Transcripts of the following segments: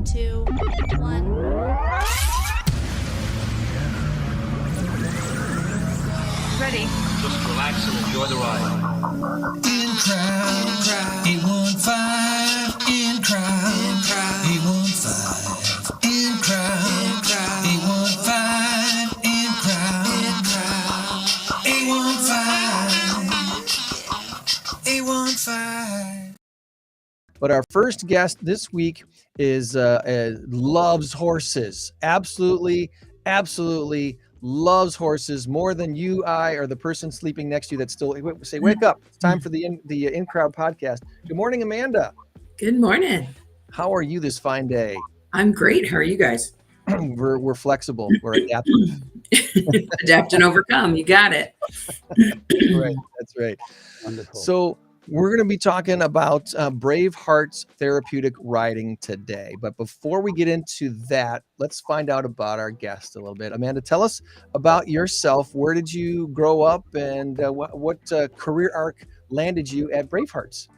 2, 1. Ready. Just relax and enjoy the ride. In crowd, 815. In crowd, 815. In crowd, 815. In crowd, 815. 815. But our first guest this week is loves horses. Absolutely loves horses more than you, I, or the person sleeping next to you that still say, wake up. It's time for the In-Crowd podcast. Good morning, Amanda. Good morning. How are you this fine day? I'm great. How are you guys? We're flexible. We're adaptive. Adapt and overcome. You got it. Right. That's right. Wonderful. So we're going to be talking about Bravehearts Therapeutic riding today. But before we get into that, let's find out about our guest a little bit. Amanda, tell us about yourself. Where did you grow up, and what career arc landed you at Bravehearts?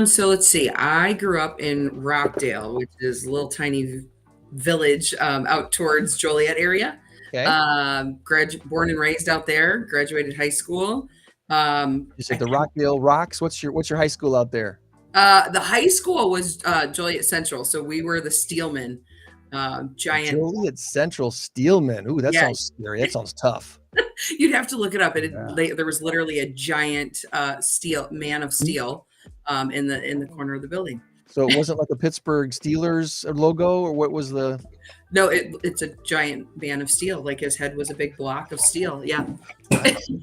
So let's see. I grew up in Rockdale, which is a little tiny village out towards Joliet area. Okay. Born and raised out there. Graduated high school. You said the Rockdale Rocks. What's your high school out there? The high school was Joliet Central, so we were the Steelmen. Giant. Joliet Central Steelman. Ooh, that sounds scary. That sounds tough. You'd have to look it up. There was literally a giant man of steel in the corner of the building. So it wasn't like a Pittsburgh Steelers logo, or what was the? No, it's a giant man of steel. Like his head was a big block of steel. Yeah.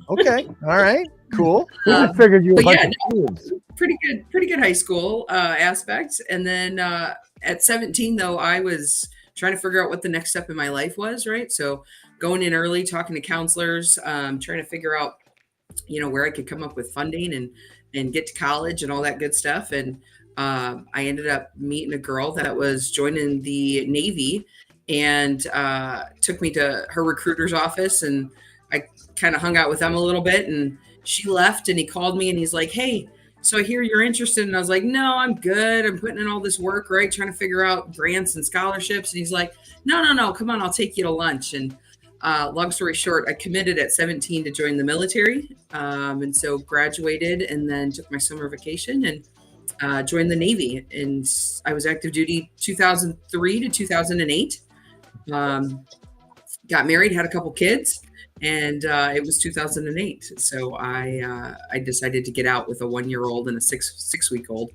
Okay. All right. Cool. I figured you were a but bunch of kids. Pretty good high school aspects. And then at 17, though, I was trying to figure out what the next step in my life was. Right. So going in early, talking to counselors, trying to figure out, where I could come up with funding and get to college and all that good stuff. And I ended up meeting a girl that was joining the Navy and took me to her recruiter's office, and I kind of hung out with them a little bit, and she left, and he called me and he's like, "Hey, so I hear you're interested." And I was like, "No, I'm good. I'm putting in all this work, right? Trying to figure out grants and scholarships." And he's like, No, come on, I'll take you to lunch. And long story short, I committed at 17 to join the military. And so graduated and then took my summer vacation and joined the Navy. And I was active duty 2003 to 2008. Got married, had a couple kids, and it was 2008. So I decided to get out with a 1-year-old and a six-week-old.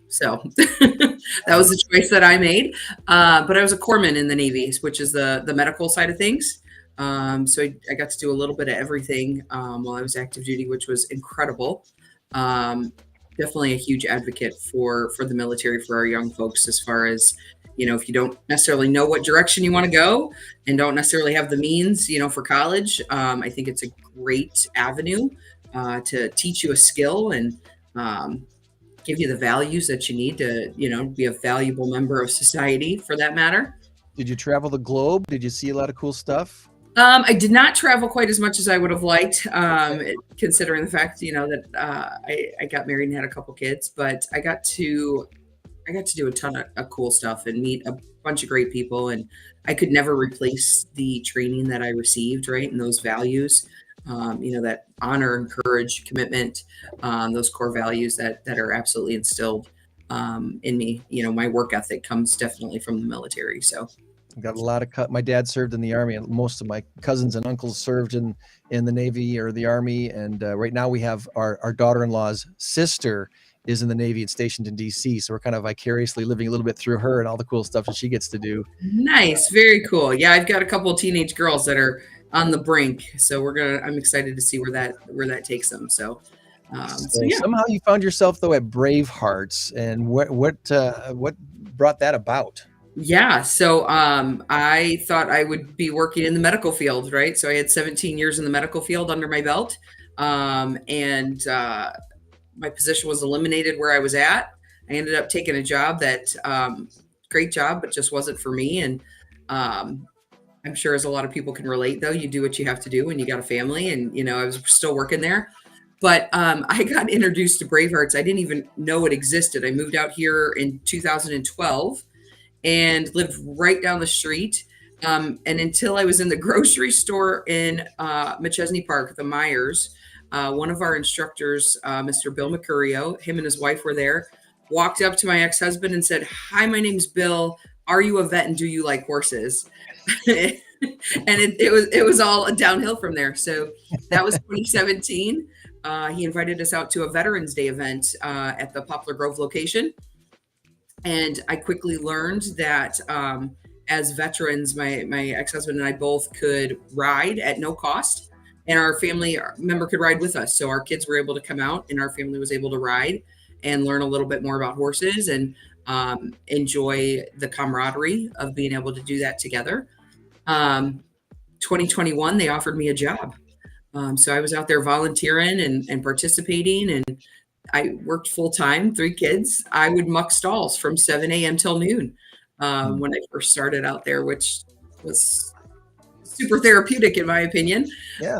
So that was the choice that I made. But I was a corpsman in the Navy, which is the medical side of things. So I got to do a little bit of everything while I was active duty, which was incredible. Definitely a huge advocate for the military, for our young folks, as far as, if you don't necessarily know what direction you want to go and don't necessarily have the means, for college, I think it's a great avenue to teach you a skill and give you the values that you need to, be a valuable member of society, for that matter. Did you travel the globe? Did you see a lot of cool stuff? I did not travel quite as much as I would have liked, considering the fact, that I got married and had a couple kids, but I got to do a ton of cool stuff and meet a bunch of great people. And I could never replace the training that I received, right? And those values, that honor, courage, commitment, those core values that are absolutely instilled in me. My work ethic comes definitely from the military. So Got a lot of my dad served in the Army, and most of my cousins and uncles served in the Navy or the Army. And right now we have our daughter-in-law's sister is in the Navy and stationed in DC. So we're kind of vicariously living a little bit through her and all the cool stuff that she gets to do. Nice. Very cool. Yeah. I've got a couple of teenage girls that are on the brink. So I'm excited to see where that takes them. So yeah. Somehow you found yourself though at Bravehearts, and what brought that about? Yeah. So I thought I would be working in the medical field, right? So I had 17 years in the medical field under my belt. And my position was eliminated where I was at. I ended up taking a job that, great job, but just wasn't for me. And I'm sure as a lot of people can relate, though, you do what you have to do when you got a family. And, I was still working there. But I got introduced to Bravehearts. I didn't even know it existed. I moved out here in 2012 and lived right down the street. And until I was in the grocery store in McChesney Park, the Myers, one of our instructors, Mr. Bill Mercurio, him and his wife were there, walked up to my ex-husband and said, "Hi, my name's Bill. Are you a vet and do you like horses?" And it was all downhill from there. So that was 2017. He invited us out to a Veterans Day event at the Poplar Grove location. And I quickly learned that as veterans, my ex-husband and I both could ride at no cost, and our family member could ride with us. So our kids were able to come out, and our family was able to ride and learn a little bit more about horses and enjoy the camaraderie of being able to do that together. 2021, they offered me a job. So I was out there volunteering and participating, and I worked full time, 3 kids. I would muck stalls from 7 a.m. till noon when I first started out there, which was super therapeutic in my opinion. Yeah.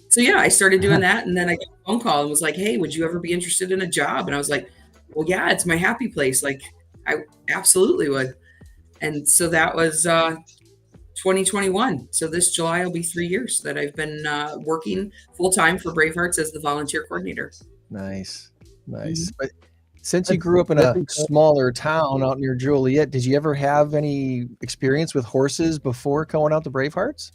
So yeah, I started doing that, and then I got a phone call and was like, "Hey, would you ever be interested in a job?" And I was like, "Well, yeah, it's my happy place. Like, I absolutely would." And so that was 2021. So this July will be 3 years that I've been working full time for Bravehearts as the volunteer coordinator. Nice. But since you grew up in a smaller town out near Joliet, did you ever have any experience with horses before going out to Bravehearts?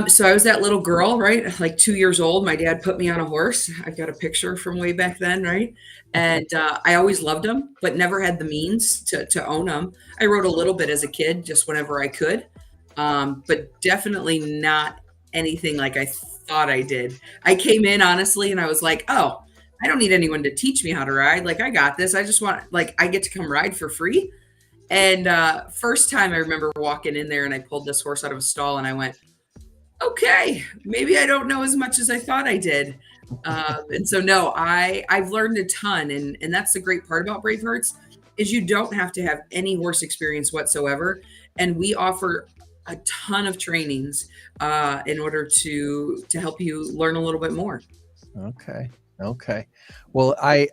So I was that little girl, right? Like 2 years old. My dad put me on a horse. I've got a picture from way back then, right? And I always loved them, but never had the means to own them. I rode a little bit as a kid, just whenever I could, but definitely not anything like I thought I did. I came in honestly, and I was like, "Oh, I don't need anyone to teach me how to ride. Like, I got this. I just want, like, I get to come ride for free." And first time I remember walking in there and I pulled this horse out of a stall and I went, "Okay, maybe I don't know as much as I thought I did." And so, no, I've learned a ton. And that's the great part about Bravehearts is you don't have to have any horse experience whatsoever. And we offer a ton of trainings in order to help you learn a little bit more. Okay. Well, I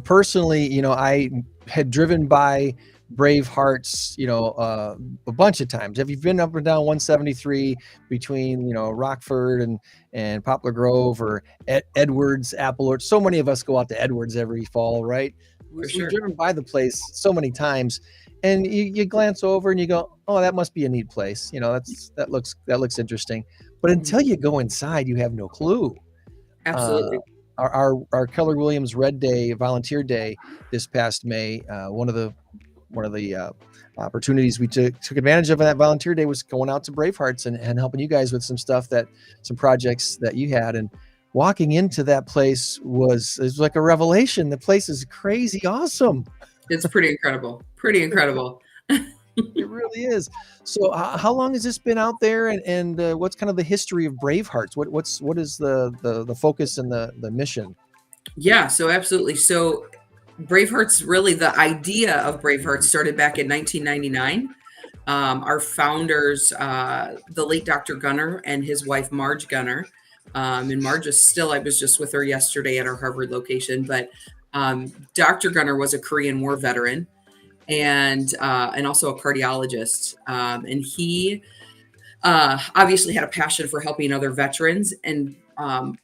personally, I had driven by Bravehearts, a bunch of times. Have you been up and down 173 between, Rockford and Poplar Grove or Edwards, Apple Orchard? So many of us go out to Edwards every fall, right? Sure. We've driven by the place so many times, and you glance over and you go, "Oh, that must be a neat place." That looks interesting. But until you go inside, you have no clue. Absolutely. Our Keller Williams Red Day Volunteer Day this past May, one of the opportunities we took advantage of in that volunteer day was going out to Bravehearts and helping you guys with some projects that you had. And walking into that place was like a revelation. The place is crazy awesome. It's pretty incredible. Pretty incredible. It really is. So how long has this been out there, and what's kind of the history of Bravehearts? What is the focus and the mission? Yeah, so absolutely. So Bravehearts, really the idea of Bravehearts started back in 1999. Our founders, the late Dr. Gunner and his wife, Marge Gunner. And Marge is still, I was just with her yesterday at our Harvard location, but Dr. Gunner was a Korean War veteran and also a cardiologist. And he obviously had a passion for helping other veterans. And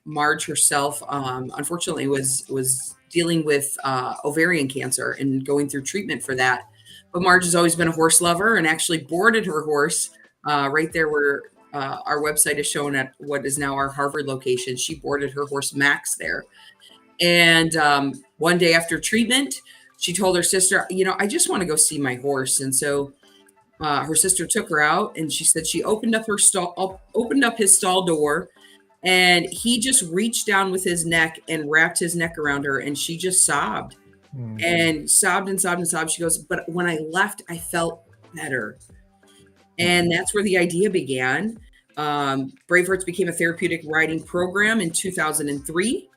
Marge herself, unfortunately, was dealing with ovarian cancer and going through treatment for that. But Marge has always been a horse lover and actually boarded her horse right there where our website is shown at what is now our Harvard location. She boarded her horse Max there. And one day after treatment, she told her sister, "I just want to go see my horse." And so her sister took her out, and she said she opened up his stall door, and he just reached down with his neck and wrapped his neck around her, and she just sobbed and sobbed and sobbed and sobbed. She goes, "But when I left, I felt better." And that's where the idea began. Bravehearts became a therapeutic riding program in 2003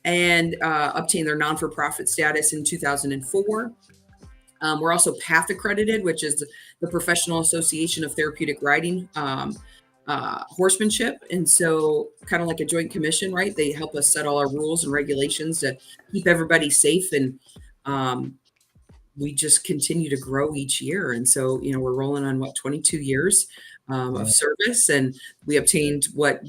and obtained their non-for-profit status in 2004. We're also PATH accredited, which is the Professional Association of Therapeutic Riding. horsemanship. And so kind of like a joint commission, right? They help us set all our rules and regulations to keep everybody safe. And we just continue to grow each year. And so, we're rolling on 22 years of service. And we obtained what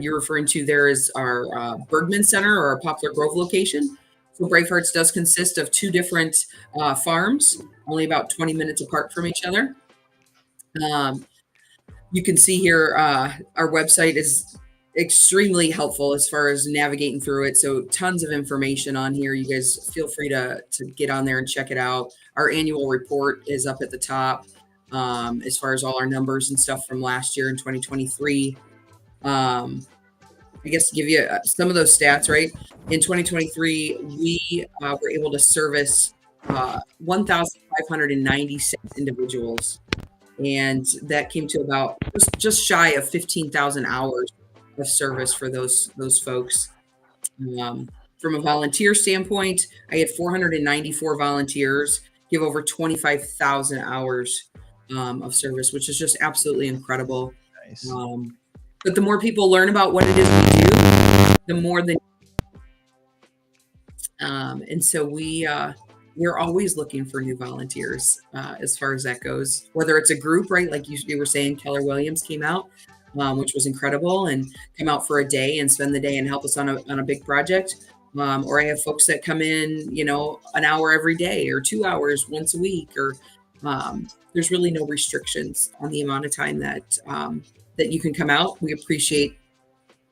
you're referring to there is our Bergman Center or our Poplar Grove location. So Bravehearts does consist of two different farms, only about 20 minutes apart from each other. You can see here our website is extremely helpful as far as navigating through it. So tons of information on here. You guys feel free to get on there and check it out. Our annual report is up at the top as far as all our numbers and stuff from last year in 2023. I guess to give you some of those stats, right? In 2023, we were able to service 1,596 individuals. And that came to about just shy of 15,000 hours of service for those folks. From a volunteer standpoint, I had 494 volunteers give over 25,000 hours of service, which is just absolutely incredible. Nice. But the more people learn about what it is we do, the more they. And so we're always looking for new volunteers as far as that goes, whether it's a group, right? Like you were saying, Keller Williams came out, which was incredible, and came out for a day and spend the day and help us on a big project. Or I have folks that come in, an hour every day or 2 hours once a week, or there's really no restrictions on the amount of time that you can come out. We appreciate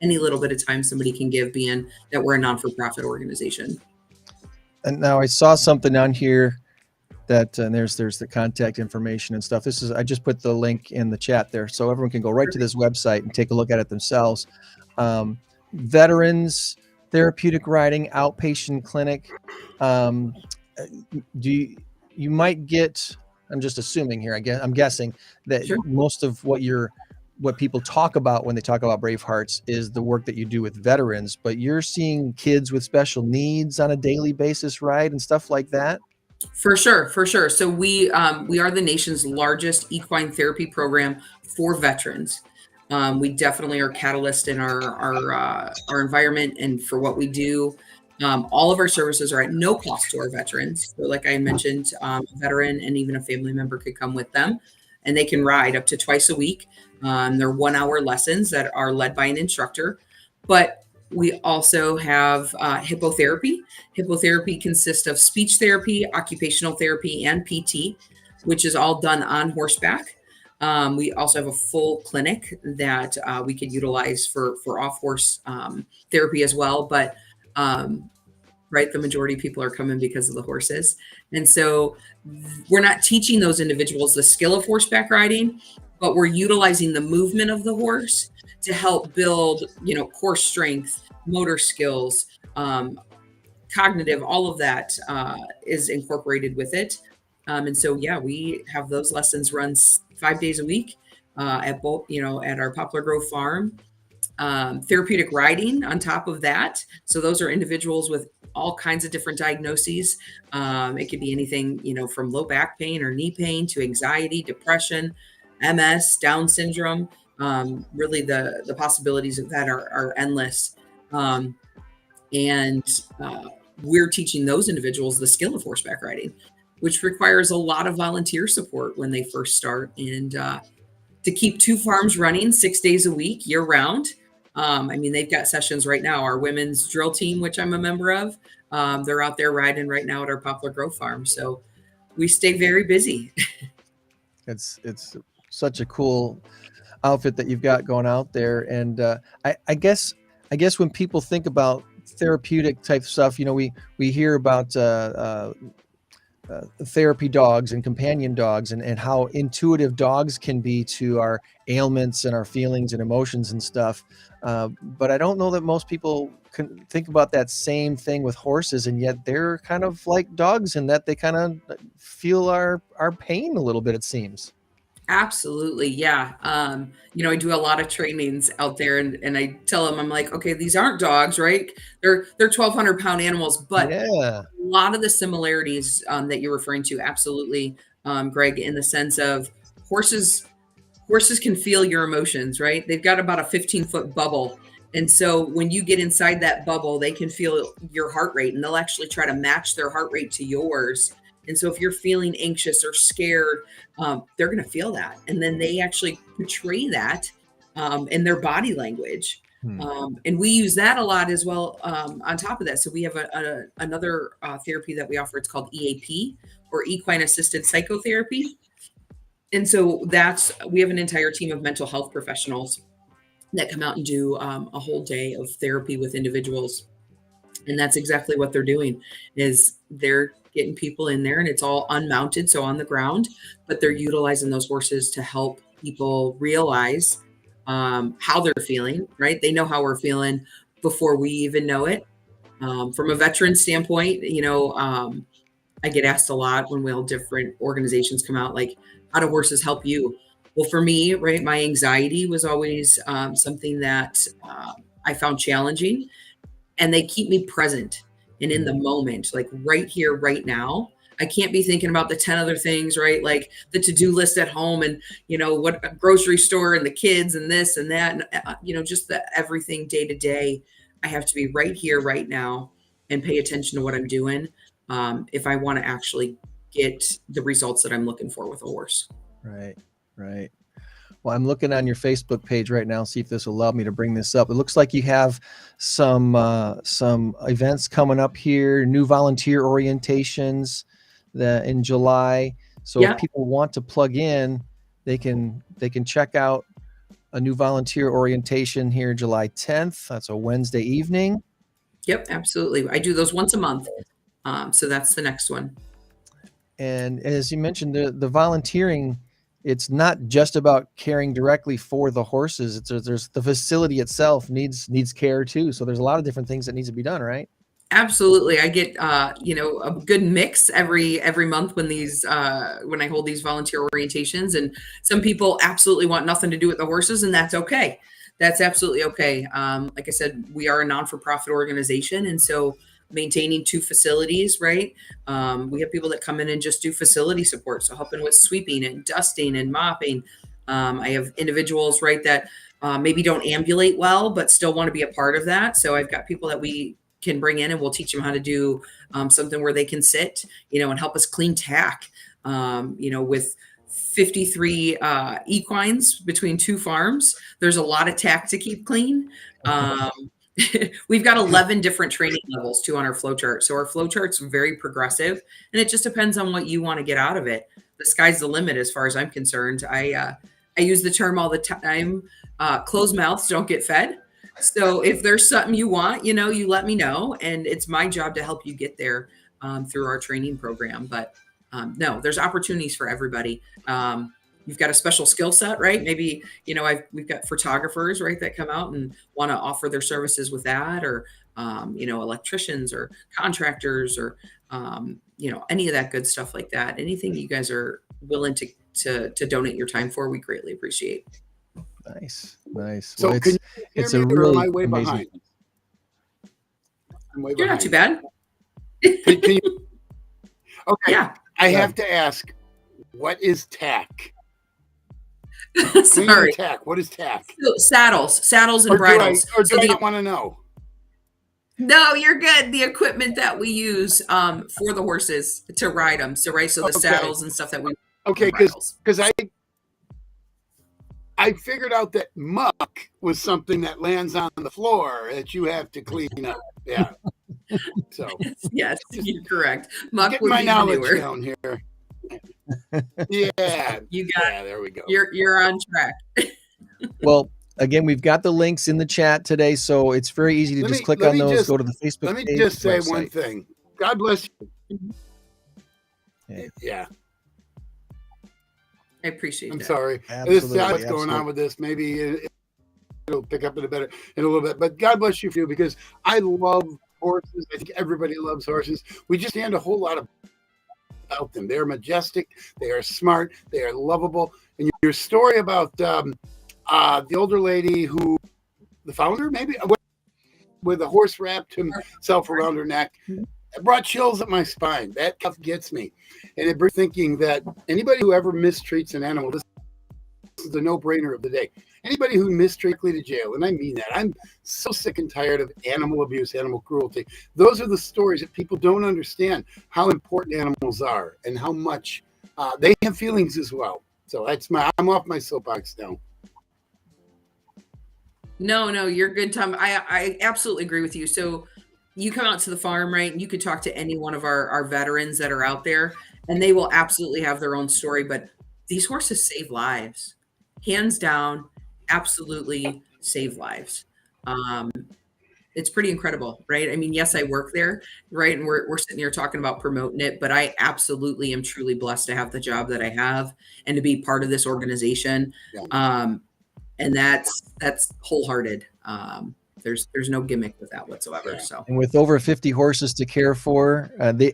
any little bit of time somebody can give, being that we're a non-for-profit organization. And now I saw something on here that and there's the contact information and stuff. I just put the link in the chat there, so everyone can go right to this website and take a look at it themselves. Veterans Therapeutic Riding Outpatient Clinic. You might get, I'm just assuming here, I'm guessing that Sure. most of what people talk about when they talk about Bravehearts is the work that you do with veterans, but you're seeing kids with special needs on a daily basis, right? And stuff like that. For sure. So we are the nation's largest equine therapy program for veterans. We definitely are catalyst in our environment and for what we do. All of our services are at no cost to our veterans. So like I mentioned, a veteran and even a family member could come with them, and they can ride up to twice a week. They're 1 hour lessons that are led by an instructor, but we also have hippotherapy. Hippotherapy consists of speech therapy, occupational therapy, and PT, which is all done on horseback. We also have a full clinic that we could utilize for off-horse therapy as well. But right, the majority of people are coming because of the horses. And so we're not teaching those individuals the skill of horseback riding, but we're utilizing the movement of the horse to help build, core strength, motor skills, cognitive, all of that is incorporated with it. And so, we have those lessons run 5 days a week at both, at our Poplar Grove farm. Therapeutic riding on top of that. So those are individuals with all kinds of different diagnoses. It could be anything, from low back pain or knee pain to anxiety, depression, MS, Down syndrome. Really the possibilities of that are endless. And we're teaching those individuals the skill of horseback riding, which requires a lot of volunteer support when they first start. And to keep 2 farms running 6 days a week, year round. They've got sessions right now. Our women's drill team, which I'm a member of, they're out there riding right now at our Poplar Grove farm. So we stay very busy. It's such a cool outfit that you've got going out there. And I guess when people think about therapeutic type stuff, we hear about therapy dogs and companion dogs and how intuitive dogs can be to our ailments and our feelings and emotions and stuff. But I don't know that most people can think about that same thing with horses, and yet they're kind of like dogs in that they kind of feel our pain a little bit, it seems. Absolutely. Yeah. I do a lot of trainings out there and I tell them, I'm like, okay, these aren't dogs, right? They're 1,200-pound animals, but Yeah. a lot of the similarities that you're referring to, absolutely, Greg, in the sense of horses horses can feel your emotions, right? They've got about a 15-foot bubble. And so when you get inside that bubble, they can feel your heart rate, and they'll actually try to match their heart rate to yours. And so if you're feeling anxious or scared, they're going to feel that. And then they actually portray that in their body language. And we use that a lot as well on top of that. So we have another therapy that we offer. It's called EAP, or equine assisted psychotherapy. And so we have an entire team of mental health professionals that come out and do a whole day of therapy with individuals. And that's exactly what they're doing, is they're getting people in there, and it's all unmounted, so on the ground, but they're utilizing those horses to help people realize how they're feeling, right? They know how we're feeling before we even know it. From a veteran standpoint, I get asked a lot when different organizations come out, like, how do horses help you? Well, for me, right, my anxiety was always something that I found challenging, and they keep me present and in the moment, like right here, right now. I can't be thinking about the 10 other things, right? Like the to-do list at home, and, what a grocery store, and the kids, and this and that, and, just the everything day to day. I have to be right here, right now, and pay attention to what I'm doing if I want to actually get the results that I'm looking for with a horse. Right. Well, I'm looking on your Facebook page right now, see if this will allow me to bring this up. It looks like you have some events coming up here, new volunteer orientations in July. So if people want to plug in, they can check out a new volunteer orientation here July 10th. That's a Wednesday evening. Yep, absolutely. I do those once a month. So that's the next one. And as you mentioned, the volunteering, it's not just about caring directly for the horses. There's the facility itself needs care too. So there's a lot of different things that needs to be done, right? Absolutely. I get a good mix every month when I hold these volunteer orientations, and some people absolutely want nothing to do with the horses, and that's okay. That's absolutely okay. Like I said, we are a non-for-profit organization, and so maintaining 2 facilities, right? We have people that come in and just do facility support, so helping with sweeping and dusting and mopping. I have individuals, right, that maybe don't ambulate well, but still want to be a part of that. So I've got people that we can bring in, and we'll teach them how to do something where they can sit, and help us clean tack, with 53 equines between 2 farms. There's a lot of tack to keep clean. We've got 11 different training levels too on our flow chart. So our flow chart's very progressive, and it just depends on what you want to get out of it. The sky's the limit as far as I'm concerned. I use the term all the time, closed mouths don't get fed. So if there's something you want, you let me know, and it's my job to help you get there through our training program. But no, there's opportunities for everybody. You've got a special skill set, right? Maybe, we've got photographers, right, that come out and want to offer their services with that, or, electricians or contractors, or, any of that good stuff like that. Anything you guys are willing to donate your time for, we greatly appreciate. Nice. So well, it's a me, really am I way amazing. behind? I'm way You're not behind. too bad. Can you, okay. Yeah. I have to ask, what is tack? Sorry. Tack. What is tack? Saddles and bridles. Do I not want to know? No, you're good. The equipment that we use for the horses to ride them. So, right. So the saddles and stuff that we. Okay. Because I figured out that muck was something that lands on the floor that you have to clean up. Yeah. So. Yes, you're correct. Muck Get would my be knowledge manure. down here. Yeah. You got it. There we go. You're on track. Well, again, we've got the links in the chat today, so it's very easy to click on those, go to the Facebook page. Let me just say website. one thing. God bless you. Yeah. I appreciate I'm that. sorry. Absolutely, What's going on with this? Maybe it'll pick up in a little bit. But God bless you for you, because I love horses. I think everybody loves horses. We just stand a whole lot about them. They're majestic. They are smart. They are lovable. And your story about the older lady who, the founder maybe, with a horse wrapped himself around her neck, it brought chills up my spine. That stuff gets me. And it brings thinking that anybody who ever mistreats an animal, this is the no-brainer of the day. Anybody who mistreated to jail, and I mean that. I'm so sick and tired of animal abuse, animal cruelty. Those are the stories that people don't understand how important animals are and how much they have feelings as well. So I'm off my soapbox now. No, you're good, Tom. I absolutely agree with you. So you come out to the farm, right? And you could talk to any one of our veterans that are out there, and they will absolutely have their own story. But these horses save lives, hands down, absolutely save lives. It's pretty incredible, right? I mean, yes, I work there, right? And we're sitting here talking about promoting it, but I absolutely am truly blessed to have the job that I have and to be part of this organization. Yeah. And that's wholehearted. There's no gimmick with that whatsoever. Yeah. So, And with over 50 horses to care for,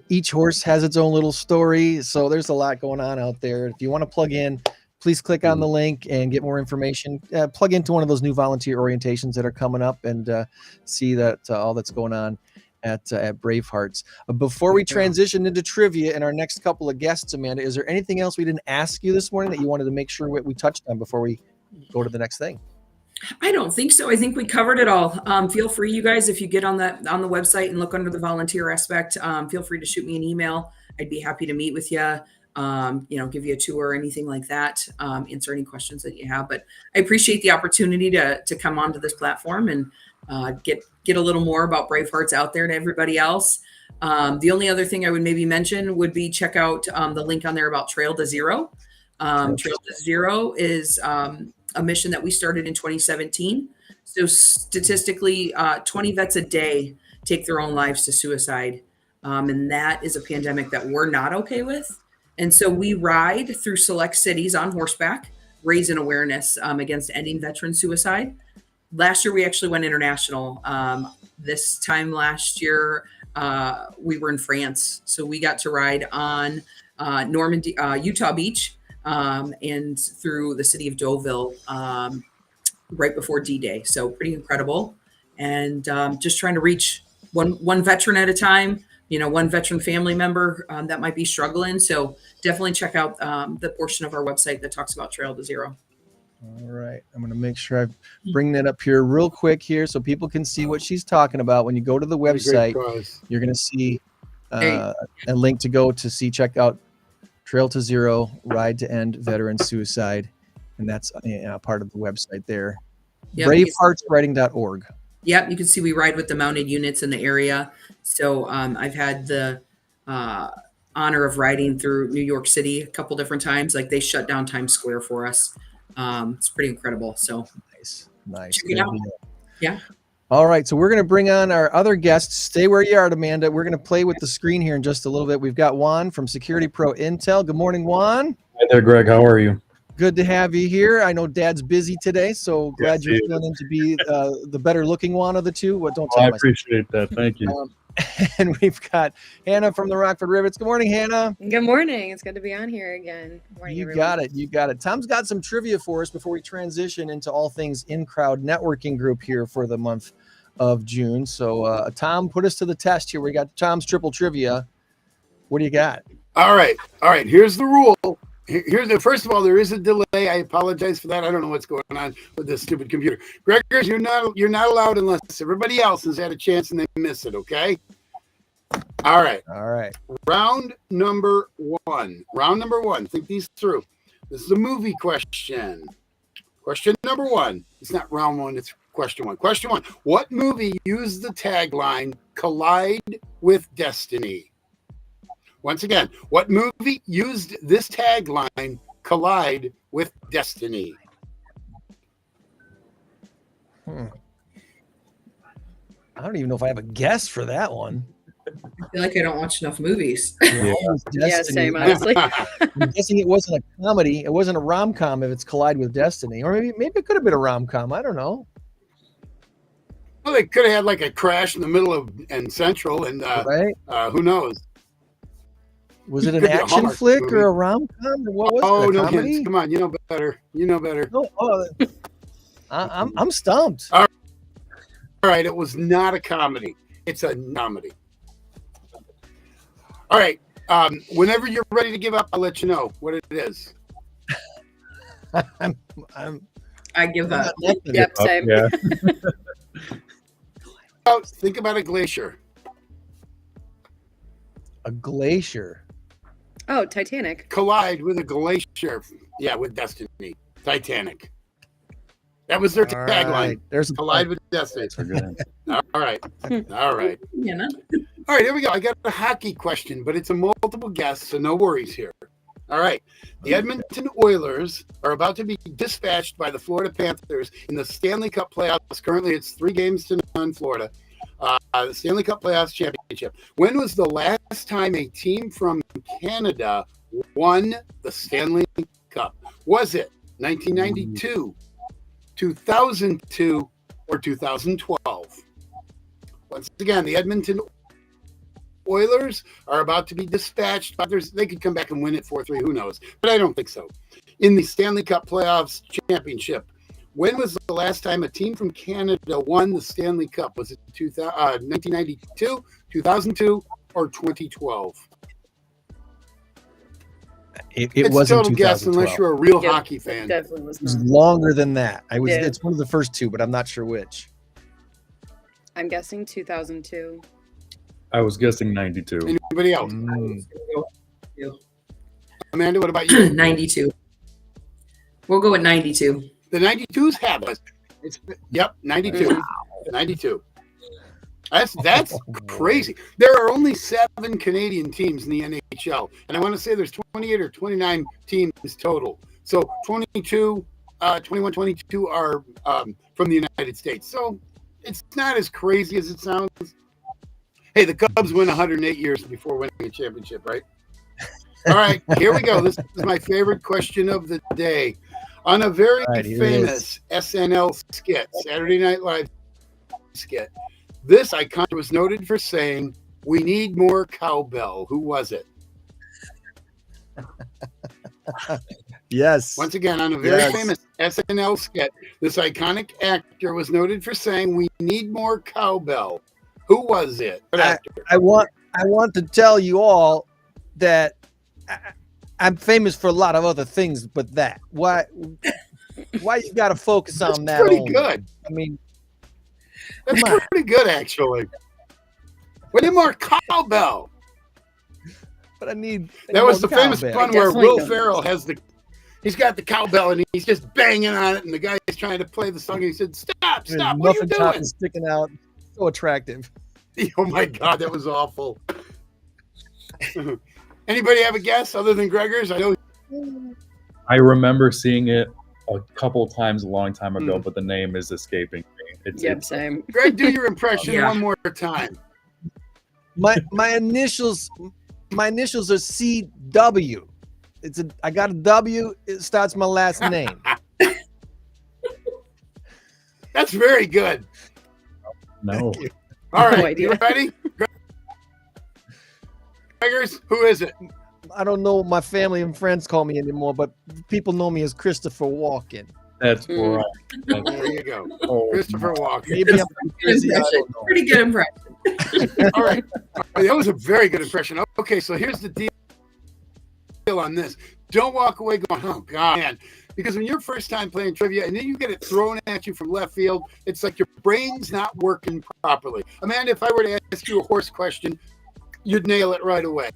each horse has its own little story. So there's a lot going on out there. If you want to plug in, please click on the link and get more information. Plug into one of those new volunteer orientations that are coming up and see that all that's going on at Bravehearts. Before we transition into trivia and our next couple of guests, Amanda, is there anything else we didn't ask you this morning that you wanted to make sure we touched on before we go to the next thing? I don't think so. I think we covered it all. Feel free, you guys, if you get on the website and look under the volunteer aspect, feel free to shoot me an email. I'd be happy to meet with you. Give you a tour or anything like that. Answer any questions that you have. But I appreciate the opportunity to come onto this platform and get a little more about Bravehearts out there to everybody else. The only other thing I would maybe mention would be check out the link on there about Trail to Zero. Trail to Zero is a mission that we started in 2017. So statistically, 20 vets a day take their own lives to suicide. And that is a pandemic that we're not okay with. And so we ride through select cities on horseback, raising awareness against ending veteran suicide. Last year, we actually went international. This time last year, we were in France. So we got to ride on Normandy, Utah Beach, and through the city of Deauville right before D-Day. So pretty incredible. And just trying to reach one veteran at a time, one veteran family member that might be struggling. So definitely check out the portion of our website that talks about Trail to Zero. All right. I'm going to make sure I bring that up here real quick here so people can see what she's talking about. When you go to the website, you're going to see a link to go to check out Trail to Zero, Ride to End Veteran Suicide. And that's part of the website there. Yep. Braveheartsriding.org. Yep. You can see we ride with the mounted units in the area. So I've had the honor of riding through New York City a couple different times. Like they shut down Times Square for us. It's pretty incredible. So nice. Check it out. Yeah. All right. So we're going to bring on our other guests. Stay where you are, Amanda. We're going to play with the screen here in just a little bit. We've got Juan from Security Pro Intel. Good morning, Juan. Hi there, Greg. How are you? Good to have you here. I know Dad's busy today, so glad you're filling in to be the better looking one of the two. Don't tell I appreciate that. Thank you. And we've got Hannah from the Rockford Rivets. Good morning, Hannah. Good morning. It's good to be on here again. Morning, you everyone. got it. You got it. Tom's got some trivia for us before we transition into all things INCROWD networking group here for the month of June. So, Tom, put us to the test here. We got Tom's triple trivia. What do you got? All right. Here's the rule. First of all, there is a delay. I apologize for that. I don't know what's going on with this stupid computer. Gregors, you're not allowed unless everybody else has had a chance and they miss it. Okay. All right. Round number one. Think these through. This is a movie question. Question number one. It's not round one. It's question one. Question one. What movie used the tagline "Collide with Destiny"? Once again, what movie used this tagline, "Collide with Destiny"? I don't even know if I have a guess for that one. I feel like I don't watch enough movies. Yeah, same, honestly. I'm guessing it wasn't a comedy. It wasn't a rom-com if it's Collide with Destiny. Or maybe it could have been a rom-com. I don't know. Well, they could have had like a crash in the middle of Central, and right? Who knows? Was it an action flick movie, or a rom-com? Or what was it? No comedy? Hints. Come on, you know better. No, I'm stumped. All right, it was not a comedy. It's a comedy. All right. Whenever you're ready to give up, I'll let you know what it is. I give up. Yep, same. Yeah. Think about a glacier. A glacier. Oh, Titanic. Collide with a glacier. Yeah, with destiny. Titanic. That was their All tagline. right. There's a Collide with destiny. That's a good answer. All right. All right. You know? All right, here we go. I got a hockey question, but it's a multiple guess, so no worries here. All right. The Edmonton Oilers are about to be dispatched by the Florida Panthers in the Stanley Cup playoffs. Currently, it's 3-0 Florida. The Stanley Cup playoffs championship. When was the last time a team from Canada won the Stanley Cup? Was it 1992, 2002, or 2012? Once again, the Edmonton Oilers are about to be dispatched. They could come back and win it 4-3. Who knows? But I don't think so. In the Stanley Cup playoffs championship, when was the last time a team from Canada won the Stanley Cup? Was it 1992, 2002, or 2012? It It's wasn't total guess 2012. unless you're a real Yep. hockey fan. Definitely was It was not. longer than that. Yeah. It's one of the first two, but I'm not sure which. I'm guessing 2002. I was guessing 92. Anybody else? Amanda, what about you? 92. We'll go with 92. The 92s have us. Yep, 92. 92. That's crazy. There are only 7 Canadian teams in the NHL, and I want to say there's 28 or 29 teams total. So 21, 22 are from the United States. So it's not as crazy as it sounds. Hey, the Cubs win 108 years before winning a championship, right? All right, here we go. This is my favorite question of the day. On a very All right, here it famous SNL skit, Saturday Night Live skit, this icon was noted for saying, "We need more cowbell." Who was it? Yes. Once again, on a very Yes. famous SNL skit, this iconic actor was noted for saying, "We need more cowbell." Who was it? What actor? I want to tell you all that I'm famous for a lot of other things, but that why you got to focus That's on that? pretty only? good. I mean, That's come on. pretty good, actually. We need more cowbell. but I need That was the more famous cowbell. one where Definitely Will don't. Ferrell he's got the cowbell and he's just banging on it, and the guy's trying to play the song, and he said, "Stop, His stop! What are you muffin top doing?" is sticking out. So attractive. Oh my God, that was awful. Anybody have a guess other than Gregor's? I know. I remember seeing it a couple times a long time ago, Hmm. but the name is escaping me. Yep, same. Greg, do your impression Yeah. one more time. My initials are CW. I got a W. It starts my last name. That's very good. No. All No right, idea. you ready? Gregor's, who is it? I don't know what my family and friends call me anymore, but people know me as Christopher Walken. That's Mm. right. That's, There you go. oh, Christopher Walken. Maybe I'm Good crazy. I impression. don't know. Pretty good impression. All right. That was a very good impression. Okay, so here's the deal on this. Don't walk away going, "Oh, God, man." Because when you're first time playing trivia and then you get it thrown at you from left field, it's like your brain's not working properly. Amanda, if I were to ask you a horse question, you'd nail it right away.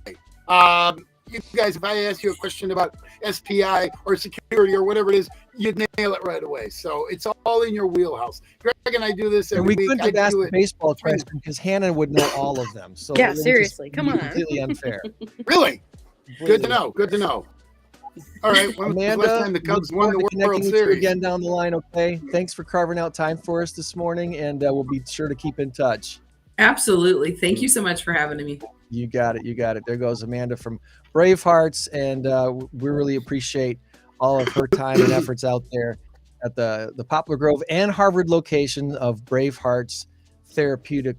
You guys, if I ask you a question about SPI or security or whatever it is, you'd nail it right away. So it's all in your wheelhouse. Greg and I do this every And we week. couldn't I have asked do a it. baseball question because Hannah would know all of them. So Yeah, it would just seriously, come be on. Completely unfair. Really? Good to Completely. know. Good to know. All right. When was the Amanda, last time the Cubs look won forward the to connecting World with you Series? again down the line. Okay. Thanks for carving out time for us this morning, and we'll be sure to keep in touch. Absolutely. Thank you so much for having me. You got it. You got it. There goes Amanda from Bravehearts, and we really appreciate all of her time and efforts out there at the Poplar Grove and Harvard location of Bravehearts Therapeutic.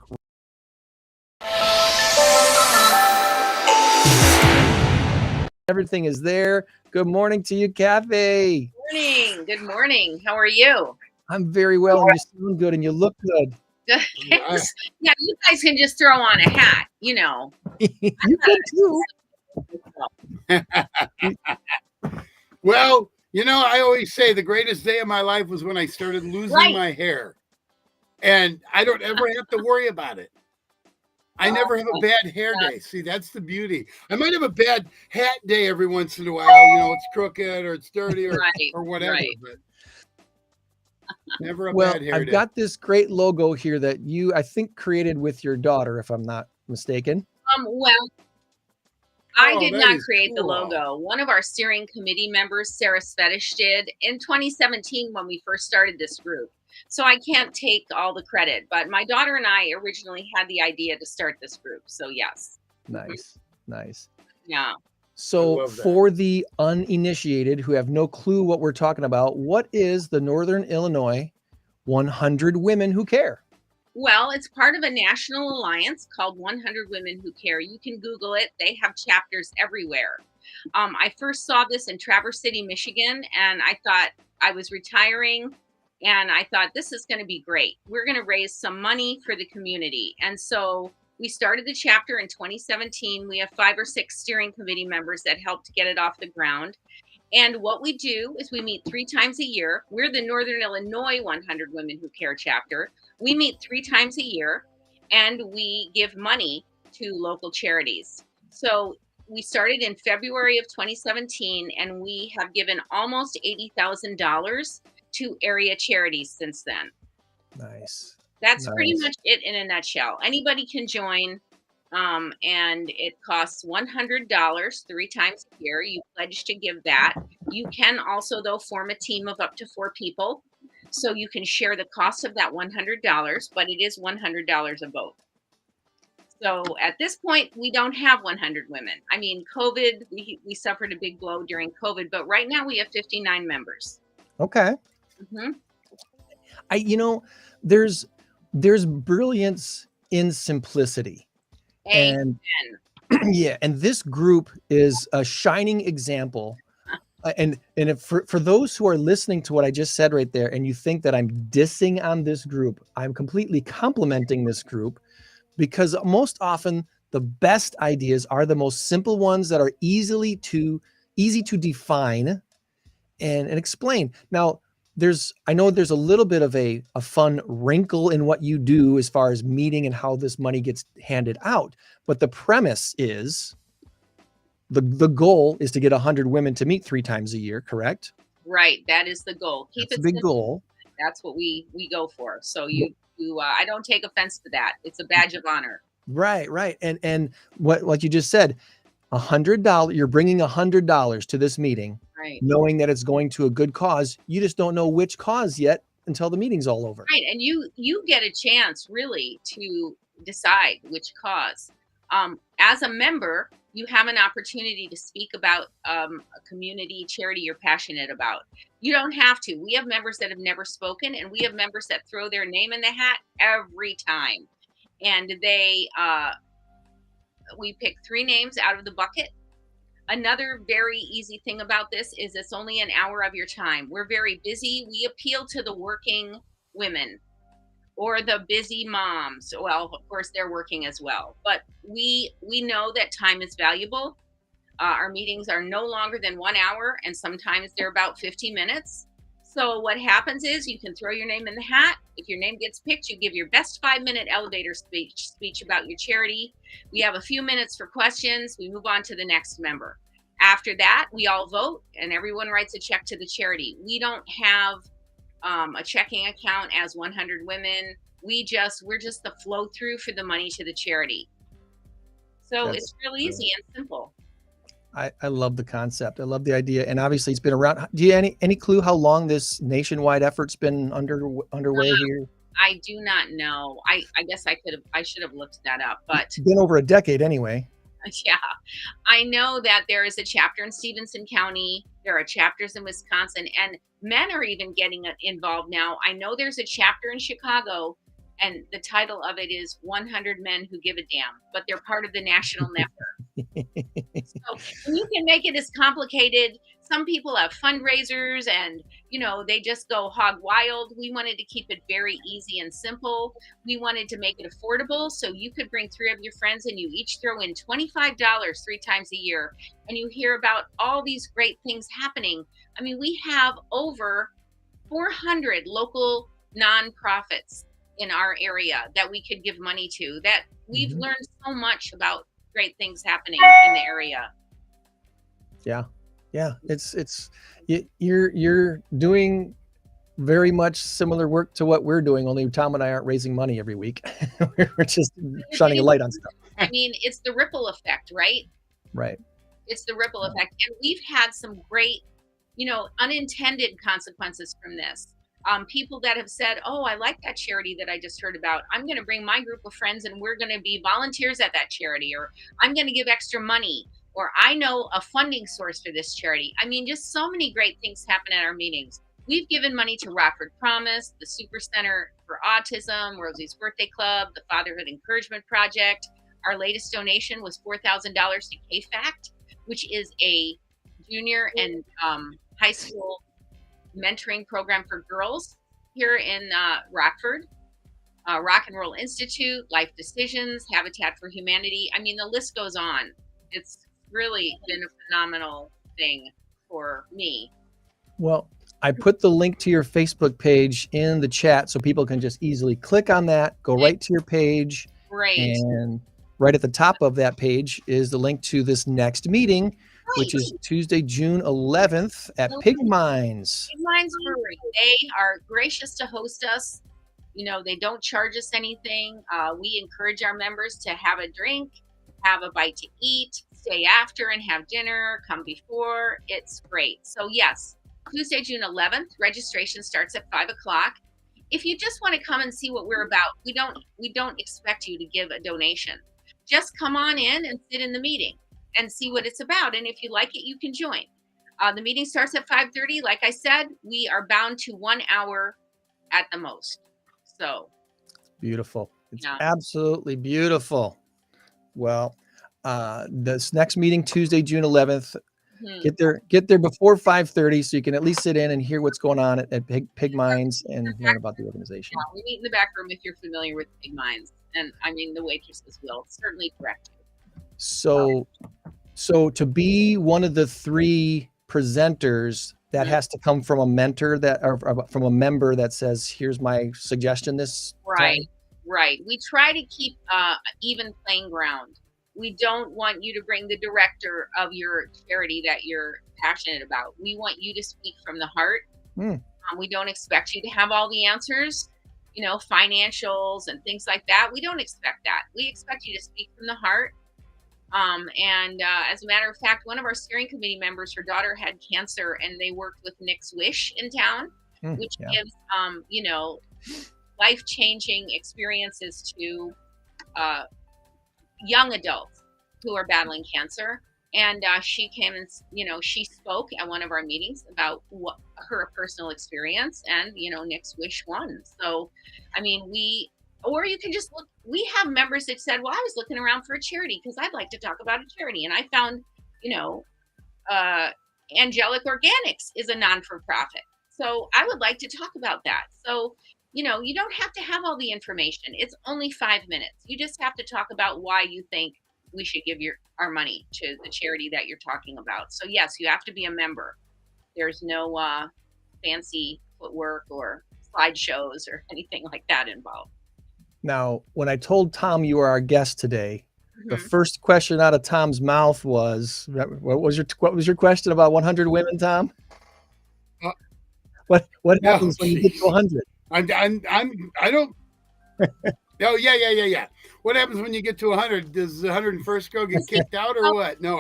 Everything is there. Good morning to you, Kathy. Morning. Good morning. How are you? I'm very well, and you sound good, and you look good. Good. Thanks. Yeah, you guys can just throw on a hat, you know. You could too. Well, You know, I always say the greatest day of my life was when I started losing Right. my hair. And I don't ever have to worry about it. I never have a bad hair day. See, that's the beauty. I might have a bad hat day every once in a while. You know, it's crooked or it's dirty or, Right, or whatever, right. but never a Well, bad hair I've day. got this great logo here that you, I think, created with your daughter, if I'm not mistaken. Well, I Oh, did that not is create the cool. logo. One of our steering committee members, Sarah Svetish, did in 2017 when we first started this group. So I can't take all the credit, but my daughter and I originally had the idea to start this group. So yes. Nice, nice. Yeah. So love that. for the uninitiated who have no clue what we're talking about, what is the Northern Illinois 100 Women Who Care? Well, it's part of a national alliance called 100 Women Who Care. You can Google it. They have chapters everywhere. I first saw this in Traverse City, Michigan, and I thought I was retiring, and I thought this is going to be great. We're going to raise some money for the community. And so we started the chapter in 2017. We have 5 or 6 steering committee members that helped get it off the ground. And what we do is we meet 3 times a year. We're the Northern Illinois 100 Women Who Care chapter. We meet 3 times a year, and we give money to local charities. So we started in February of 2017, and we have given almost $80,000 to area charities since then. Nice. That's pretty Nice. much it in a nutshell. Anybody can join, and it costs $100 3 times a year. You pledge to give that. You can also, though, form a team of up to 4 people. So you can share the cost of that $100, but it is $100 a vote. So at this point, we don't have 100 women. I mean, COVID, we suffered a big blow during COVID, but right now we have 59 members. Okay. Mhm. There's brilliance in simplicity. And yeah, and this group is a shining example. And if for those who are listening to what I just said right there, and you think that I'm dissing on this group, I'm completely complimenting this group, because most often the best ideas are the most simple ones that are easy to define and explain. Now, I know there's a little bit of a fun wrinkle in what you do as far as meeting and how this money gets handed out, but the premise is the goal is to get 100 women to meet 3 times a year, correct? Right. That is the goal. Keep That's it a big simple. goal. That's what we go for. So I don't take offense to that. It's a badge of honor. Right. And what you just said, $100, you're bringing $100 to this meeting, Right. knowing that it's going to a good cause. You just don't know which cause yet until the meeting's all over. Right. And you get a chance really to decide which cause. As a member, you have an opportunity to speak about a community charity you're passionate about. You don't have to. We have members that have never spoken, and we have members that throw their name in the hat every time. And we pick 3 names out of the bucket. Another very easy thing about this is it's only an hour of your time. We're very busy. We appeal to the working women or the busy moms. Well, of course, they're working as well. But we know that time is valuable. Our meetings are no longer than 1 hour, and sometimes they're about 50 minutes. So what happens is you can throw your name in the hat. If your name gets picked, you give your best 5-minute elevator speech about your charity. We have a few minutes for questions. We move on to the next member. After that, we all vote, and everyone writes a check to the charity. We don't have a checking account as 100 Women. We're just the flow through for the money to the charity. So it's real easy and simple. I love the concept. I love the idea. And obviously it's been around. Do you any clue how long this nationwide effort's been underway here? I do not know. I guess I should have looked that up, but It's been over a decade anyway. yeah, I know that there is a chapter in Stevenson County. There are chapters in Wisconsin, and men are even getting involved now. I know there's a chapter in Chicago, and the title of it is 100 Men Who Give a Damn, but they're part of the national network. So you can make it as complicated, some people have fundraisers and, they just go hog wild. We wanted to keep it very easy and simple. We wanted to make it affordable. So you could bring 3 of your friends and you each throw in $25 3 times a year. And you hear about all these great things happening. I mean, we have over 400 local nonprofits in our area that we could give money to, that we've learned so much about great things happening in the area. Yeah, you're doing very much similar work to what we're doing, only Tom and I aren't raising money every week. We're just shining a light on stuff. I mean, it's the ripple effect, right? Right. It's the ripple effect. And we've had some great, unintended consequences from this. People that have said, oh, I like that charity that I just heard about. I'm going to bring my group of friends and we're going to be volunteers at that charity, or I'm going to give extra money, or I know a funding source for this charity. I mean, just so many great things happen at our meetings. We've given money to Rockford Promise, the Super Center for Autism, Rosie's Birthday Club, the Fatherhood Encouragement Project. Our latest donation was $4,000 to KFACT, which is a junior and high school mentoring program for girls here in Rockford. Rock and Roll Institute, Life Decisions, Habitat for Humanity. I mean, the list goes on. It's really been a phenomenal thing for me. Well, I put the link to your Facebook page in the chat so people can just easily click on that, go right to your page. Great. And right at the top of that page is the link to this next meeting, which is Tuesday, June 11th at Pig Mines. Pig Mines Brewery. They are gracious to host us. They don't charge us anything. We encourage our members to have a drink, have a bite to eat, stay after and have dinner, come before. It's great. So yes, Tuesday, June 11th, registration starts at 5 o'clock. If you just want to come and see what we're about, we don't expect you to give a donation. Just come on in and sit in the meeting and see what it's about. And if you like it, you can join. The meeting starts at 5:30. Like I said, we are bound to 1 hour at the most. So beautiful. It's absolutely beautiful. Well, this next meeting, Tuesday, June 11th, get there before 5:30 so you can at least sit in and hear what's going on at Pig Mines and learn about the organization. Yeah, we meet in the back room if you're familiar with Pig Mines. And I mean, the waitresses will certainly correct you. So to be one of the 3 presenters, that has to come from a mentor or from a member that says, here's my suggestion this time. Right. We try to keep even playing ground. We don't want you to bring the director of your charity that you're passionate about. We want you to speak from the heart. We don't expect you to have all the answers, financials and things like that. We don't expect that. We expect you to speak from the heart. As a matter of fact, one of our steering committee members, her daughter had cancer, and they worked with Nick's Wish in town, which gives, life-changing experiences to young adults who are battling cancer. And she came and, she spoke at one of our meetings about what her personal experience, and, Nick's Wish won. So, I mean, or you can just look. We have members that said, well, I was looking around for a charity because I'd like to talk about a charity. And I found, Angelic Organics is a non-for-profit. So I would like to talk about that. So, you don't have to have all the information. It's only 5 minutes. You just have to talk about why you think we should give our money to the charity that you're talking about. So yes, you have to be a member. There's no fancy footwork or slideshows or anything like that involved. Now, when I told Tom you were our guest today, the first question out of Tom's mouth was, what was your question about 100 women, Tom? What happens when you get to 100? I don't. Oh, yeah. What happens when you get to 100? Does the 101st girl get kicked out or what? No,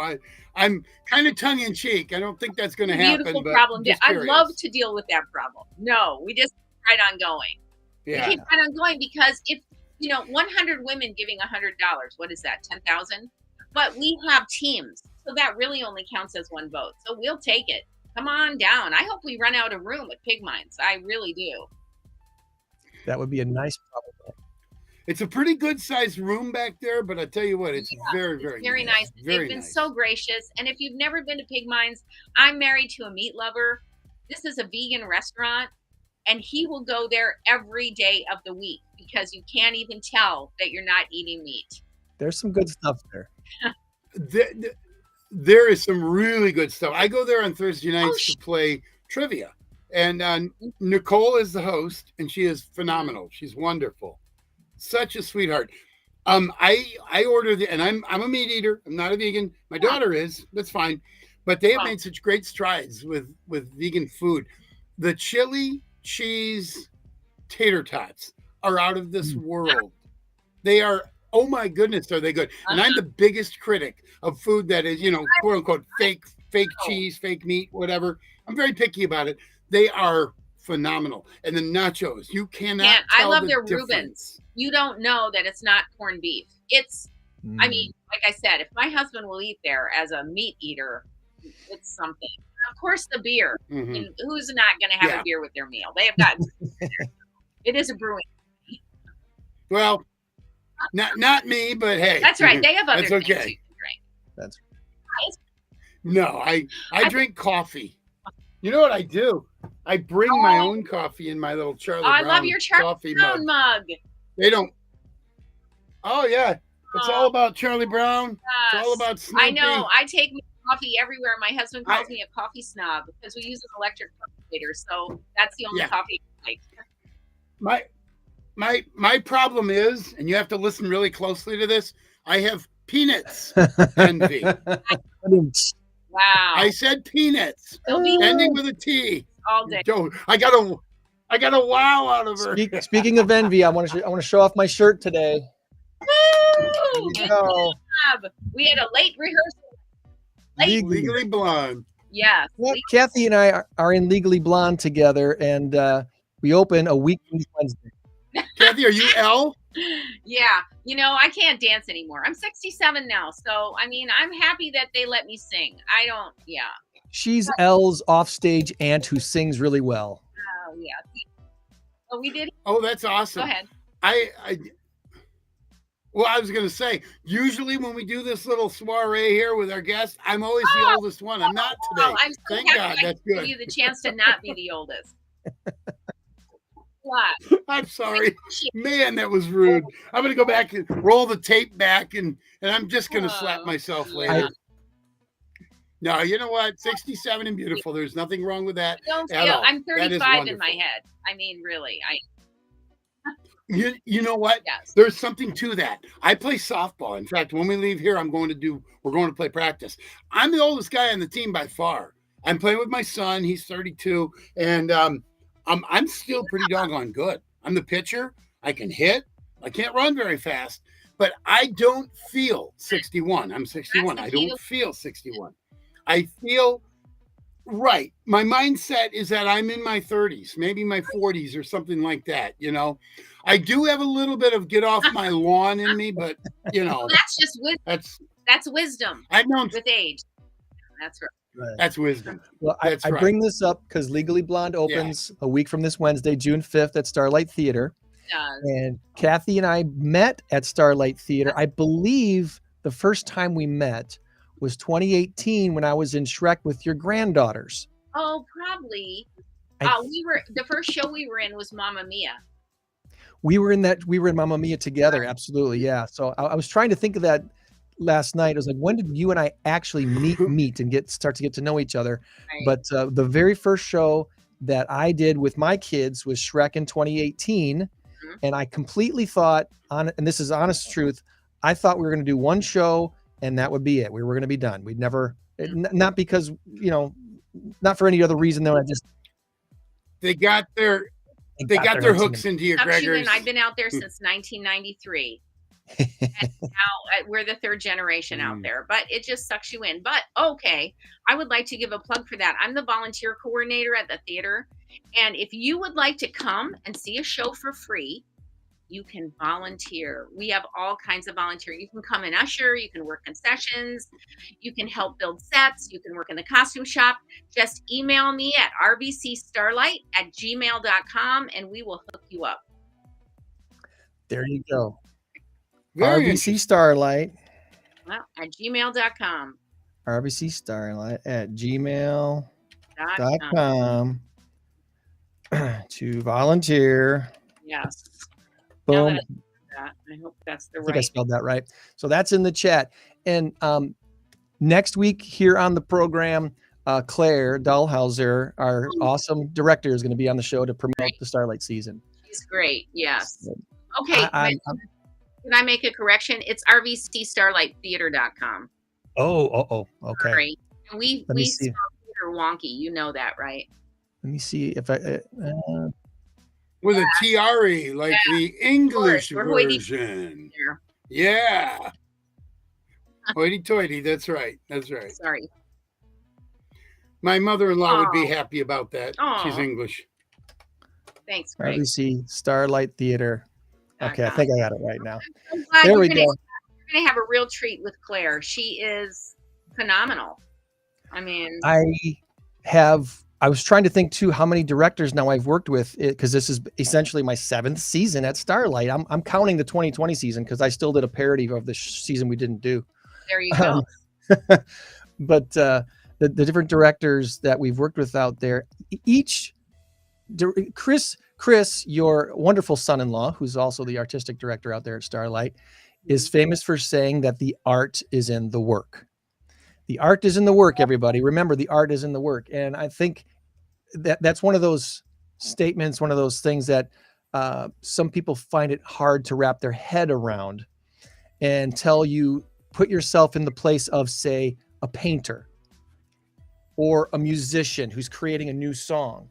I'm kind of tongue in cheek. I don't think that's going to happen. Beautiful but problem. I'd love to deal with that problem. No, we just keep right on going. Yeah. We keep right on going because if 100 women giving $100, what is that? 10,000. But we have teams, so that really only counts as one vote. So we'll take it. Come on down. I hope we run out of room at Pig Mines. I really do. That would be a nice problem. It's a pretty good sized room back there, but I tell you what, it's very, very, very nice. Very They've been nice. so gracious. And if you've never been to Pig Minds, I'm married to a meat lover. This is a vegan restaurant, and he will go there every day of the week because you can't even tell that you're not eating meat. There's some good stuff there. There is some really good stuff. I go there on Thursday nights to play trivia, and Nicole is the host, and she is phenomenal. She's wonderful, such a sweetheart. I order and I'm a meat eater. I'm not a vegan. My daughter is. That's fine, but they have made such great strides with vegan food. The chili cheese tater tots are out of this world. They are. Oh my goodness, are they good? And I'm the biggest critic of food that is, quote unquote, fake cheese, fake meat, whatever. I'm very picky about it. They are phenomenal. And the nachos, you cannot tell I love the their difference. Reubens. You don't know that it's not corned beef. It's, I mean, like I said, if my husband will eat there as a meat eater, it's something. Of course, the beer. I mean, who's not going to have a beer with their meal? They have got, it is a brewing. Well, not me, but hey. That's right. They have other that's things okay. you can drink. That's No, I drink coffee. You know what I do? I bring my own coffee in my little Charlie Brown I love your Charlie coffee Brown mug. They don't. Oh yeah, it's all about Charlie Brown. It's all about Snoopy. I know. I take coffee everywhere. My husband calls me a coffee snob because we use an electric percolator, so that's the only coffee I like. My problem is, and you have to listen really closely to this, I have peanuts envy. Wow. I said peanuts. Ending with a T. All day. I got a wow out of her. Speaking of envy, I want to show off my shirt today. Woo! There you go. We had a late rehearsal. Legally Blonde. Yes. Well, Kathy and I are in Legally Blonde together, and we open a week from Wednesday. Kathy, are you L? Yeah. I can't dance anymore. I'm 67 now. So, I mean, I'm happy that they let me sing. She's Elle's offstage aunt who sings really well. Oh, yeah. Well, we did. Oh, that's awesome. Go ahead. Well, I was going to say, usually when we do this little soiree here with our guests, I'm always the oldest one. I'm not today. I'm so Thank happy God. I That's give good. you the chance to not be the oldest. I'm sorry. Man, that was rude. I'm going to go back and roll the tape back, and I'm just going to slap myself later. No, you know what? 67 and beautiful. There's nothing wrong with that. I'm 35 in my head. I mean, really. You know what? Yes. There's something to that. I play softball. In fact, when we leave here, we're going to play practice. I'm the oldest guy on the team by far. I'm playing with my son. He's 32, and I'm still pretty doggone good. I'm the pitcher. I can hit. I can't run very fast, but I don't feel 61. I'm 61. I don't feel 61. I feel right. My mindset is that I'm in my 30s, maybe my 40s or something like that. I do have a little bit of get off my lawn in me, but that's just wisdom. That's wisdom. I've known with age. That's right. Right. That's wisdom. Well, I bring this up because Legally Blonde opens a week from this Wednesday, June 5th at Starlight Theater. And Kathy and I met at Starlight Theater. I believe the first time we met was 2018 when I was in Shrek with your granddaughters. Oh, probably. The first show we were in was Mamma Mia. We were in Mamma Mia together. Absolutely. Yeah. So I was trying to think of that last night. I was like, when did you and I actually meet and start to get to know each other? Right. But the very first show that I did with my kids was Shrek in 2018. And I completely thought, and this is honest truth, I thought we were going to do one show and that would be it. We were going to be done. We'd never, not because, not for any other reason though. They got their hooks into you, Gregor. I've been out there since 1993. And now we're the third generation out there, but it just sucks you in. But okay, I would like to give a plug for that. I'm the volunteer coordinator at the theater, and if you would like to come and see a show for free, you can volunteer. We have all kinds of volunteer. You can come and usher, you can work concessions, you can help build sets, you can work in the costume shop. Just email me at rbcstarlight@gmail.com and we will hook you up. There you go. Very RBC interesting. Starlight. Well, at gmail.com. RBC Starlight at gmail.com to volunteer. Yes. Now Boom. that I hope that's the I think I right. spelled that right. So that's in the chat. And next week here on the program, Claire Dahlhauser, our awesome director, is going to be on the show to promote the Starlight season. She's great. Yes. So Okay. I'm- Can I make a correction? It's rvcstarlighttheater.com. okay. Sorry. And we Let me see. spell theater wonky. You know that, right? Let me see if I. With a TRE, like the English We're hoity- version. There. Yeah. Hoity-toity. That's right. That's right. Sorry. My mother-in-law would be Aw. happy about that. Aw. She's English. Thanks, Greg. RBC Starlight Theater. Okay, I think I got it right now. I'm glad There you're we gonna, go. You're going to have a real treat with Claire. She is phenomenal. I mean, I was trying to think too how many directors now I've worked with, because this is essentially my 7th season at Starlight. I'm counting the 2020 season because I still did a parody of the season we didn't do. there you go. But the different directors that we've worked with out there, Chris, your wonderful son-in-law, who's also the artistic director out there at Starlight, is famous for saying that the art is in the work. The art is in the work, everybody. Remember, the art is in the work. And I think that's one of those statements, one of those things that some people find it hard to wrap their head around, until you put yourself in the place of, say, a painter or a musician who's creating a new song.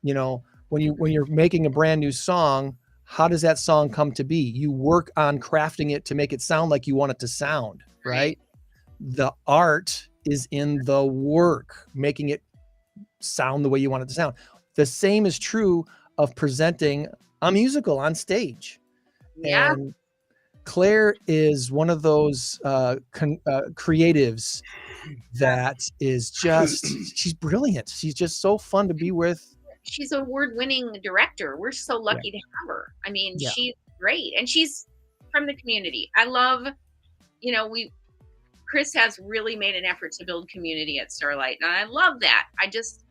You know, when you're making a brand new song, how does that song come to be? You work on crafting it to make it sound like you want it to sound, right? The art is in the work, making it sound the way you want it to sound. The same is true of presenting a musical on stage. Yeah. And Claire is one of those creatives that is just, she's brilliant. She's just so fun to be with. She's a award-winning director. We're so lucky to have her. I mean, Yeah. she's great. And she's from the community. I love, Chris has really made an effort to build community at Starlight. And I love that.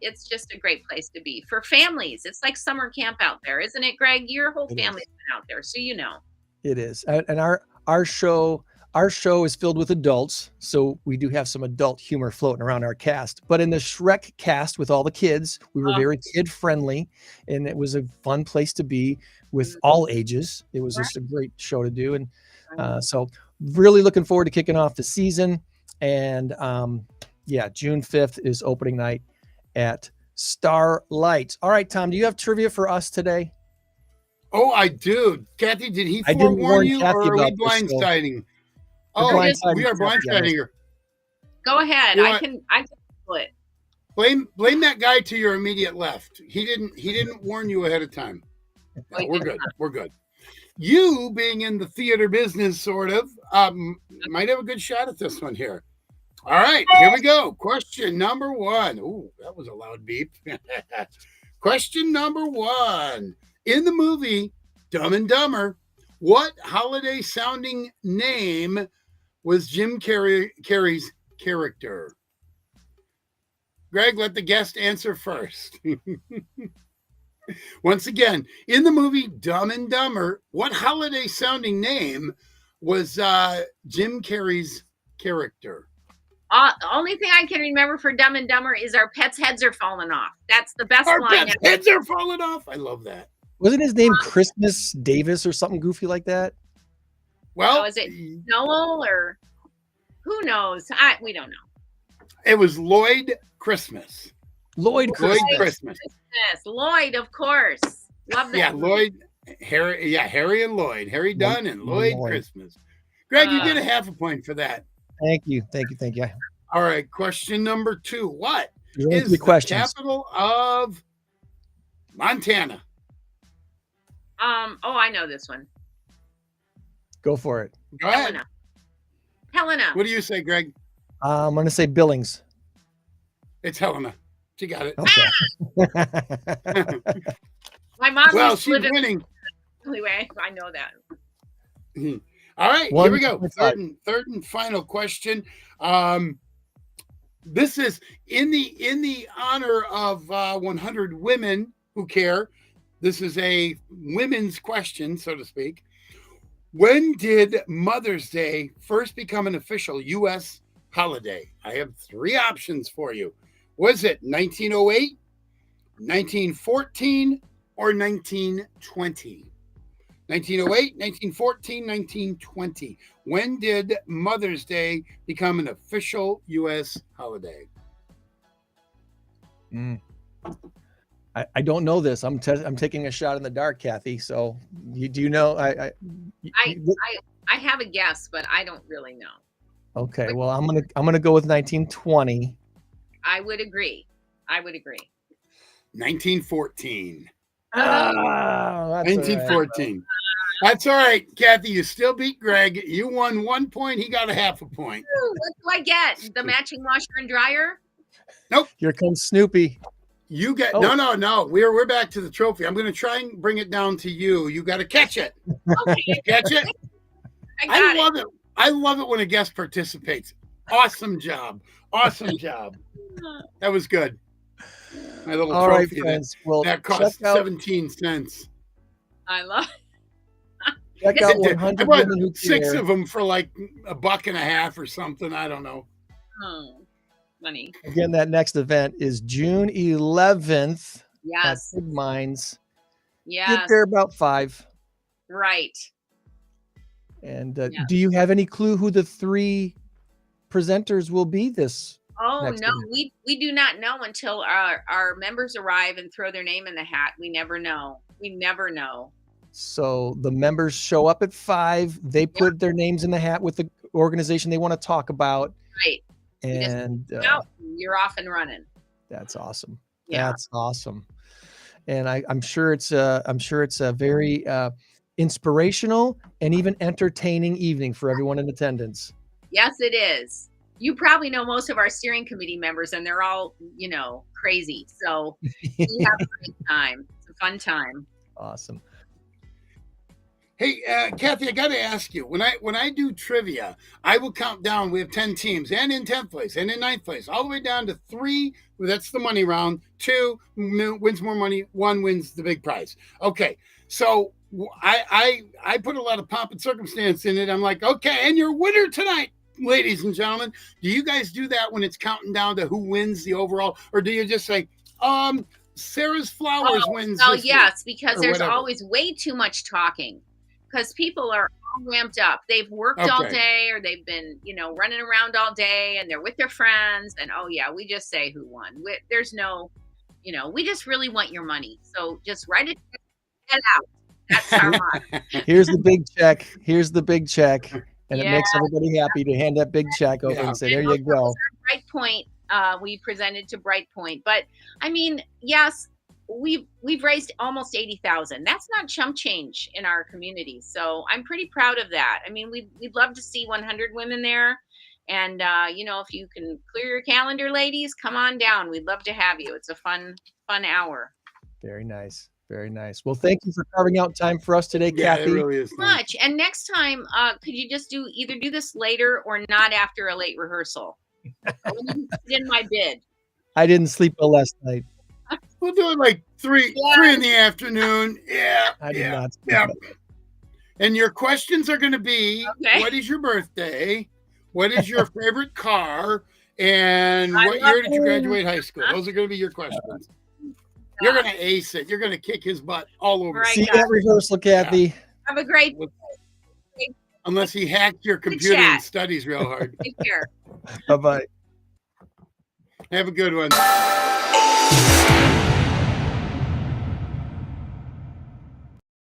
It's just a great place to be for families. It's like summer camp out there, isn't it, Greg? Your whole family's been out there, so you know. It is. And our show is filled with adults, so we do have some adult humor floating around our cast. But in the Shrek cast with all the kids, we were very kid friendly, and it was a fun place to be with all ages. It was just a great show to do, and so really looking forward to kicking off the season. And June 5th is opening night at Starlight. All right, Tom, do you have trivia for us today? Oh, I do. Kathy, did he I didn't forewarn warn you, Kathy or are we about this, so- blindsiding? We're Oh, blindsiding we are Kathy, blindsiding her. Go ahead. You know I what? can split. Blame that guy to your immediate left. He didn't warn you ahead of time. No, we're good. We're good. You being in the theater business, sort of, might have a good shot at this one here. All right, here we go. Question number 1. Ooh, that was a loud beep. Question number 1. In the movie Dumb and Dumber, what holiday-sounding name was Jim Carrey's character? Greg, let the guest answer first. Once again, in the movie Dumb and Dumber, what holiday-sounding name was Jim Carrey's character? Only thing I can remember for Dumb and Dumber is our pets' heads are falling off. That's the best Our line. pets' heads are falling off. I love that. Wasn't his name Christmas Davis or something goofy like that? Well, is it Noel or who knows? We don't know. It was Lloyd Christmas. Lloyd Christmas. Lloyd, of course. Love that. Yeah, Lloyd, Harry. Yeah, Harry and Lloyd. Harry Dunn and Lloyd Christmas. Greg, you get a half a point for that. Thank you. All right, question number 2. What There's is the the capital of Montana? I know this one. Go for it. Go ahead. Helena. What do you say, Greg? I'm going to say Billings. It's Helena. She got it. Okay. My mom Well, used to she's live in winning. anyway. I know that. All right, One here we go. point five. Third and final question. This is in the honor of 100 women who care. This is a women's question, so to speak. When did Mother's Day first become an official U.S. holiday? I have three options for you. Was it 1908, 1914, or 1920? 1908, 1914, 1920. When did Mother's Day become an official U.S. holiday? I don't know this. I'm taking a shot in the dark, Kathy. So do you know? I have a guess, but I don't really know. Okay. Well, I'm gonna go with 1920. I would agree. 1914. Oh, that's 1914. That's all right, Kathy. You still beat Greg. You won 1 point. He got a half a point. Ooh, what do I get? The matching washer and dryer? Nope. Here comes Snoopy. You get Oh. no. We're back to the trophy. I'm going to try and bring it down to you. You got to catch it. Okay. Catch it. I love it. I love it when a guest participates. Awesome job. Awesome job. That was good. My little All right, trophy friends. Well, that cost check out 17 cents. I love check out I 100 bought women who 6 care. of them for like $1.50 or something. I don't know. money. Again, that next event is June 11th Yes. at Big Minds. Yes. Get there about 5. Right. And Yeah. do you have any clue who the 3 presenters will be this? Oh next no, event? we do not know until our members arrive and throw their name in the hat. We never know. So the members show up at 5. They put their names in the hat with the organization they want to talk about. Right. And You're off and running. that's awesome. Yeah. That's awesome. And I'm sure it's a very inspirational and even entertaining evening for everyone in attendance. Yes, it is. You probably know most of our steering committee members, and they're all, crazy. So we have a great time. It's a fun time. Awesome. Hey, Kathy, I got to ask you, when I do trivia, I will count down. We have 10 teams, and in 10th place, and in 9th place, all the way down to 3. That's the money round. 2 wins more money. 1 wins the big prize. Okay, so I put a lot of pomp and circumstance in it. I'm like, okay, and your winner tonight, ladies and gentlemen. Do you guys do that when it's counting down to who wins the overall, or do you just say, Sarah's Flowers wins? Oh, this yes, week, because or there's whatever? always way too much talking. Because people are all ramped up. They've worked all Okay. day, or they've been, running around all day, and they're with their friends. And oh yeah, we just say who won. There's no, we just really want your money. So just write it, get out. That's our motto. Here's the big check. Here's the big check. And it Yeah. makes everybody happy to hand that big check over and say, there you go. Bright Point, we presented to Bright Point. But I mean, yes, we've raised almost 80,000. That's not chump change in our community. So I'm pretty proud of that. I mean, we'd love to see 100 women there. And if you can clear your calendar, ladies, come on down. We'd love to have you. It's a fun hour. Very nice. Very nice. Well, thank you for carving out time for us today, Yeah, Kathy. it really is nice. Much. And next time, could you just either do this later or not after a late rehearsal? I wouldn't put it in my bid. I didn't sleep well last night. We'll do it like 3 in the afternoon. Yeah. I did not sleep Yeah. well. And your questions are going to be, Okay. what is your birthday? What is your favorite car? And I what love year did you graduate high school? Those are going to be your questions. You're going to ace it. You're going to kick his butt all over. Right. See you at rehearsal, Kathy. Have a great Unless he hacked your computer chat. and studies real hard. take care. Bye-bye. Have a good one.